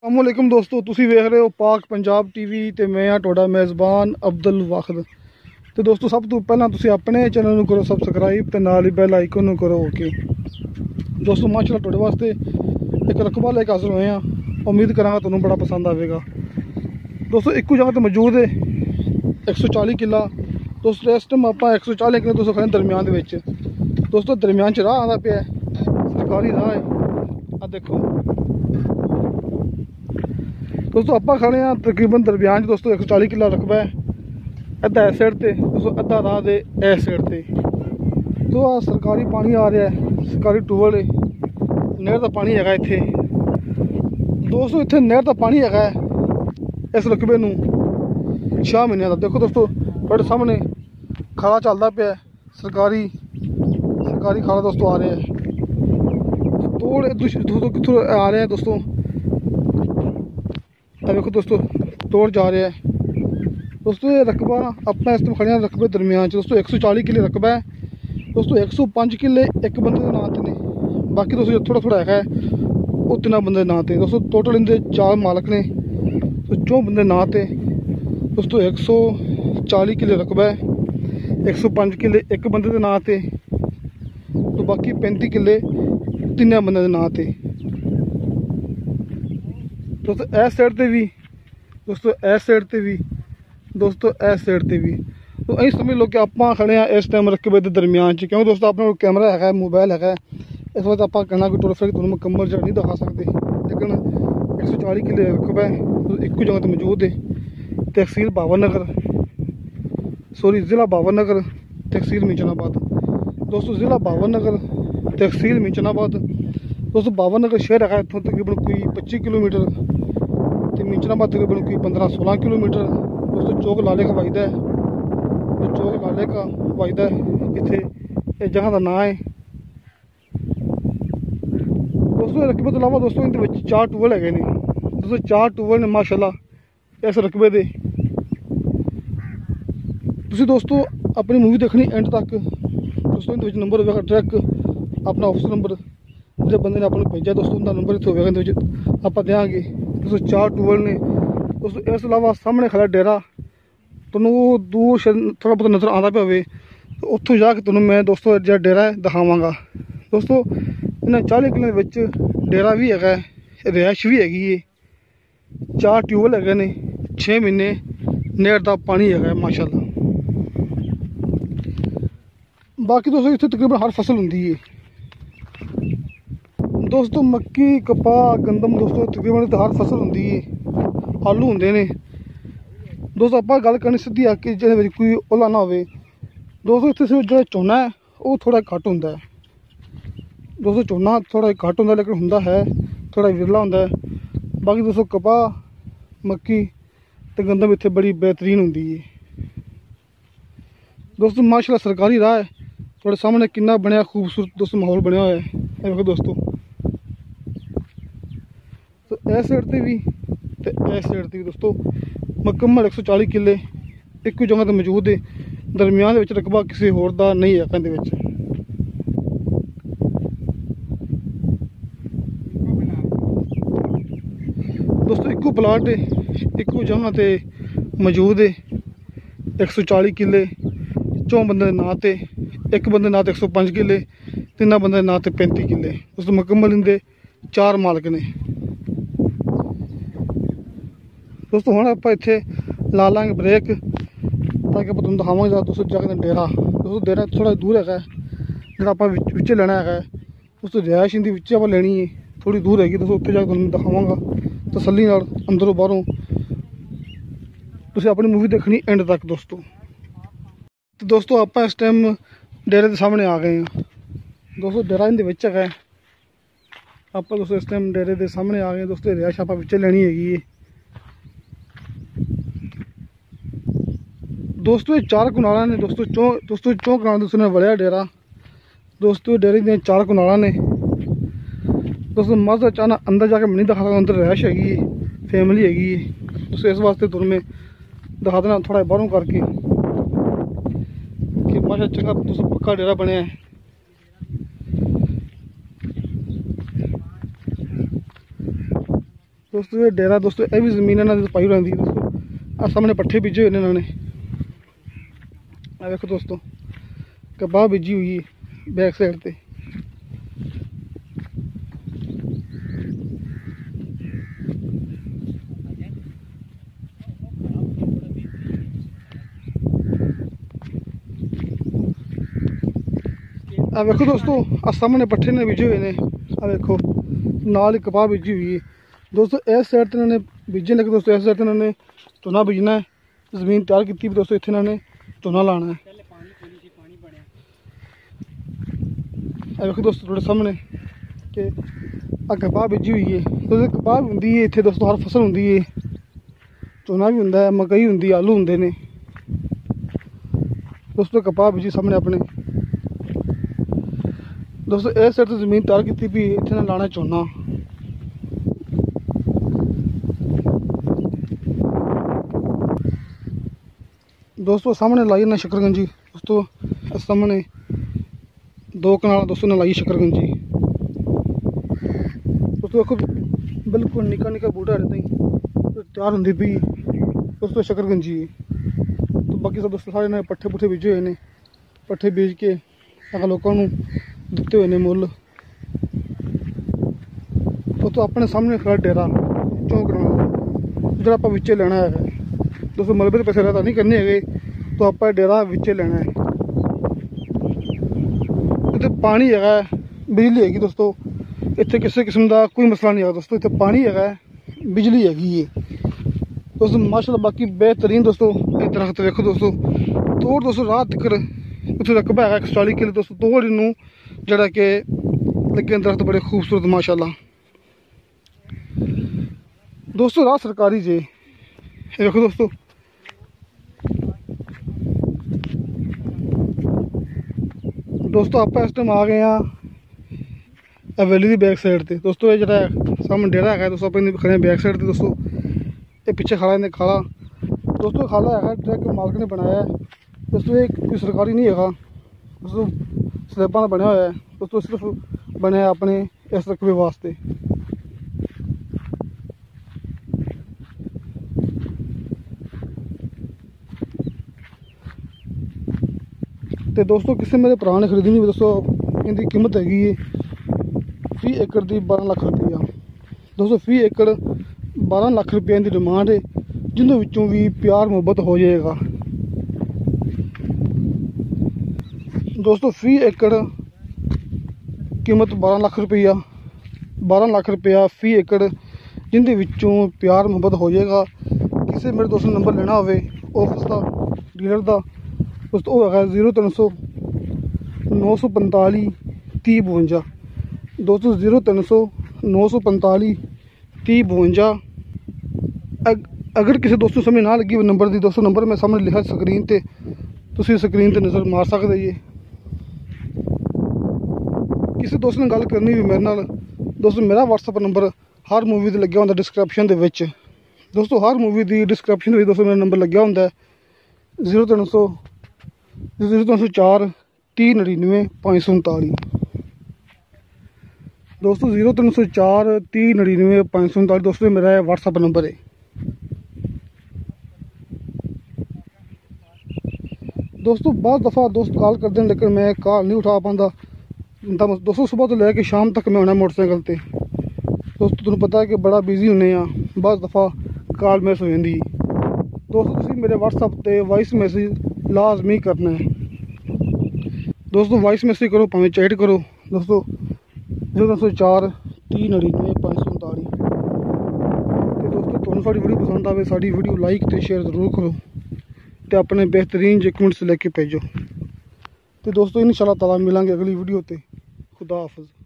अस्सलामुअलैकुम दोस्तों, तुसी वेख रहे हो पाक पंजाब टीवी ते मैं हाँ तुहाडा मेज़बान अब्दुल वाखद। तो दोस्तों, सब तो पहला तुसी अपने चैनल नूं करो सबसक्राइब ते नाल ही बैल आइकन नूं करो ओके। दोस्तों माशाअल्लाह तुहाडे वास्ते एक रकबा लेके हाजिर होए हैं। उम्मीद करांगा तुहानूं बड़ा पसंद आवेगा। दोस्तों इक्को जगह तो मौजूद है 140 किला। दोस्तों इस टाइम आप 140 किले दोस्तों खड़े दरम्यान दे विच। दोस्तों दरम्यान च राह आंदा पिया है, सरकारी राह है। आ देखो दोस्तों, आप खड़े हैं तकरीबन दरम्यान दोस्तों 140 किला रकबा है। अद्धा इस साइड से दोस्तों, अद्धा राह दे इस साइड से। तो आ सरकारी पानी आ रहा है, सरकारी टूबल है, नहर का पानी है इत्थे। दोस्तों इत्थे नहर का पानी है इस रकबे नूं 6 महीने का। देखो दोस्तों थोड़े सामने खाला चलता पिया, सरकारी खाला दोस्तों आ रहा है। तोड़ दोस्तों कितों आ रहा है दोस्तों, देखो दोस्तों तोड़ जा रहा है। दोस्तों ये रकबा अपना इस खड़े रकबे दरम्यान दोस्तों 140 किले रकबा है। दोस्तों 105 किले एक बंदे के नाम से ने, बाकी दोस्तों थोड़ा थोड़ा है वो 3 बंदे नाम से। दोस्तों टोटल इनके 4 मालक ने, तो 4 बंदे नाम से। दोस्तों 140 किले रकबा है, 105 किले एक बंदे के नाम से, तो बाकी 35 किले 3 बंदे के नाम से। दोस्तों इस साइड से भी, दोस्तों इस साइड से भी, दोस्तों इस साइड से भी। तो अं समझ लो कि आप खड़े हैं इस टाइम रकबे के दरम्यान, क्योंकि दोस्तों अपने कैमरा है, मोबाइल है, इस वक्त आप कहना कि टुर फिर तुहानूं मुकम्मल जगह नहीं दिखा सकते। लेकिन 140 किले रकबा है, तो एक जगह तो मौजूद है। तहसील बाबरनगर, सॉरी ज़िला बाबरनगर, तहसील मिंचनाबाद। दोस्तों ज़िला बाबरनगर, तहसील मिंचनाबाद। दोस्तों बाबरनगर शहर है इतों तकरीबन कोई 25 किलोमीटर, तो मिंचनाबाद तकरीबन कोई 15-16 किलोमीटर। दोस्तों चौक लाले का वायदा है, तो चौक लाले का वायदा है इतने इस जगह का नाम है। दोस्तों रकबे तो अलावा दोस्तों इन 4 टूबल है ने। दोस्तों 4 टूबल ने माशाल्लाह इस रकबे दे। तुसी दोस्तों अपनी मूवी देखनी एंड तक। दोस्तों इन नंबर होगा ट्रैक अपना ऑफिस नंबर जो बंदे ने अपने भेजा, दोस्तों उनका नंबर इतने होगा आप देंगे। दोस्तों 4 टूबल ने। दोस्तों इस अलावा सामने खड़ा डेरा, तुहानूं दूर थोड़ा बहुत नज़र आता पे हो, तो उत्थों जाके तुहानूं मैं दोस्तों जो डेरा है दिखावांगा। दोस्तों इन्हें 40 किलों के डेरा भी है, रिहाइश भी हैगी है, 4 ट्यूबल है ने, 6 महीने नहर का पानी है माशाल्लाह। बाकी दोस्तों इतने तकरीबन हर फसल होंगी है। दोस्तों मक्की कपाह गंदम दोस्तों तकरीबन तो हर फसल होंगी है, आलू होंगे ने। दोस्तों आप गल करनी सीधी आ कि जिहदे विच कोई ओला ना होवे। दोस्तों इत्थे सिर्फ जो झोना है वो थोड़ा घट होंदा है। दोस्तों झोना थोड़ा घट होंदा, लेकिन होंदा है थोड़ा विरला होंदा है। बाकी दोस्तों कपाह मक्की ते गंदम इत्थे बड़ी बेहतरीन होंदी है। दोस्तों माशाल्लाह सरकारी राह है, थोड़े सामने कितना बनया खूबसूरत दोस्तों माहौल बनया हुआ है। देखो दोस्तों तो इस साइड से भी तो इस साइड से भी दोस्तों मुकम्मल 140 किले एक जगह तो मौजूद है। दरम्यान रकबा किसी होर दा नहीं है कहते विच। दोस्तों इक्को प्लाट है, इक्को जगह ते मौजूद है 140 किले, 4 बंदे के नाम से, एक बंदे नाम 105 किले, 3 बंदे के नाम 35 किले। दोस्तों मुकम्मल इनके 4 मालक ने। दोस्तों हम आप इत्थे ला लांगे ब्रेक ताकि आप तुहानूं दिखावांगे दोस्तों जगह डेरा। दोस्तों डेरा थोड़ा दूर है जो आप विच लेना है। दोस्तों रिहाइश इनकी विच आप लेनी है, थोड़ी दूर हैगी। दोस्तों उत्थे जाके तुहानूं दिखावांगा तसल्ली नाल अंदरों बाहरों। तुसीं अपनी मूवी देखनी एंड तक दोस्तों। तो दोस्तों आप इस टाइम डेरे के सामने आ गए हैं। दोस्तों डेरा इनके विच है, आप दोस्तों इस टाइम डेरे के सामने आ गए। दोस्तों रिहाइश आप विच लेनी हैगी। दोस्तों ये 4 कुनाला ने। दोस्तों चौं कनाल दोस्तों ने वड़िया डेरा। दोस्तों डेरे दी 4 कुनाला ने। दोस्तों मज़ा चाहना अंदर जाके मैं नहीं दिखा सकता, अंदर रिहाइश हैगी, फैमिली हैगी। दोस्तों इस वास्ते तुहानूं मैं दिखा देना थोड़ा बाहरों करके कि माशा चंगा दोस्तों पक्का डेरा बनया है। दोस्तों ये डेरा दोस्तों ये भी जमीन इन्होंने पाई रहती है दोस्तों। आ सामने पट्ठे बीजे हुए ने इन्होंने, देखो दोस्तों कपाह बीजी हुई है बैक साइड पे। आ देखो दोस्तों आ सामने पट्ठे ने बीजे हुए ने, आ देखो नाल ही कपाह बीजी हुई है दोस्तों। इस साइड तो इन्होंने बीजे ने दोस्तों, इस साइड तो इन्होंने झोना बीजना है, जमीन तैयार की दोस्तों, इतने इन्होंने झोना लाना है। देखो दोस्तों थोड़े सामने कि आ कपाह बीजी हुई है दोस्तों। कपाह भी होंगी है इतने दोस्तों, हर फसल होंगी है, झोना भी होंगे, मकई होंगी, आलू होंगे ने दोस्तों। कपाह बीजी सामने अपने दोस्तों। इस साइड तो जमीन तैयार की भी इतने लाना झोना। दोस्तों सामने लाई ना शकरगंजी दोस्तों, सामने 2 कनाल दोस्तों ने लाई शकरगंजी दोस्तों। देखो बिल्कुल निका निका बूटा रहता ही तो तैयार होंगी पी दोस्तों शकरगंजी। तो बाकी सब दोस्तों सारे ने पट्ठे पुट्ठे बीजे हुए ने, पट्ठे बीज के अगर लोगों को दिते हुए ने मुल। तो अपने सामने खड़ा डेरा चौंक जो आप विचे लेना है दोस्तों। मलबे के पैसे रहता नहीं करने है तो आप डेरा विचे लेना है। इतने पानी है, बिजली हैगी दोस्तों, इतने किसी किस्म का कोई मसला नहीं है दोस्तों। इतने पानी है, बिजली हैगी है दोस्तों माशाल्लाह। बाकी बेहतरीन दोस्तों ये दरख्त देखो दोस्तों, तोड़ दोस्तों रात तक उसे रकबा है 140 किलो दोस्तों। तोड़ इनू जरा के लगे दरख्त बड़े खूबसूरत माशाल्लाह दोस्तों। रात सरकारी जे देखो दोस्तों, दोस्तों आप इस टाइम आ गए हैं वैली की बैक साइड से दोस्तों। ये जरा सामने डेरा है दोस्तों, आप खड़े बैक साइड से दोस्तों। ये पीछे खड़ा है खाला दोस्तों, खाला है ट्रक मालक ने बनाया है दोस्तों। ये कोई सरकारी नहीं है दोस्तों, स्लैबां का बनया हुआ है दोस्तों, सिर्फ बनया अपने इस रकबे वास्ते। तो दोस्तों किसी मेरे भरा ने खरीदी नहीं दोस्तों। इनकी कीमत हैगी है फी एकड़ की 12 लाख रुपया दोस्तों। फी एकड़ 12 लाख रुपया इनकी डिमांड है, जिन्होंने विचों भी प्यार मुहब्बत हो जाएगा दोस्तों। फी एकड़ कीमत 12 लाख रुपया, 12 लाख रुपया फी एकड़, जिनके विचों प्यार मुहब्बत हो जाएगा। किसी मेरे दोस्त ने नंबर लेना हो ऑफिस का डीलर का दोस्तों, वो है 0300 945 30 52 दोस्तों। 0300 945 30 52। अगर किसी दोस्तों समझ ना लगी वो नंबर दी दोस्तों, नंबर मैं सामने लिखा स्क्रीन ते, तुसीं स्क्रीन ते नज़र मार सकते जी। किसी दोस्त ने गल करनी भी मेरे नाल दोस्तों, मेरा व्हाट्सएप नंबर हर मूवी ते लग्या होंदा डिस्क्रिप्शन दे विच दोस्तों। हर मूवी दी डिस्क्रिप्शन दे दोस्तों मेरा नंबर लग्या होंदा 0300 0304 30 99 539 दोस्तों। 0304 30 99 539 दोस्तों मेरा व्हाट्सएप नंबर है दोस्तों। बहुत दफ़ा दोस्त कॉल करते हैं लेकिन मैं कॉल नहीं उठा पाता दोस्तों। सुबह तो लैके शाम तक मैं होना मोटरसाइकिल पर दोस्तों, तुहानूं पता है कि बड़ा बिजी होने बहुत दफ़ा कॉल मिस हो जाती दोस्तों। तुसीं मेरे व्हाट्सएप पर वॉइस मैसेज लाजमी करना है दोस्तों। वॉइस मैसेज करो भावें चैट करो दोस्तों। 0304 30 99 539 दोस्तों। तुहानूं साडी वीडियो पसंद आवे साडी वीडियो लाइक तो शेयर जरूर करो तो अपने बेहतरीन जे कमेंट्स लेके भेजो। तो दोस्तों इंशाअल्लाह ताला मिलांगे अगली वीडियो ते। खुदा हाफिज़।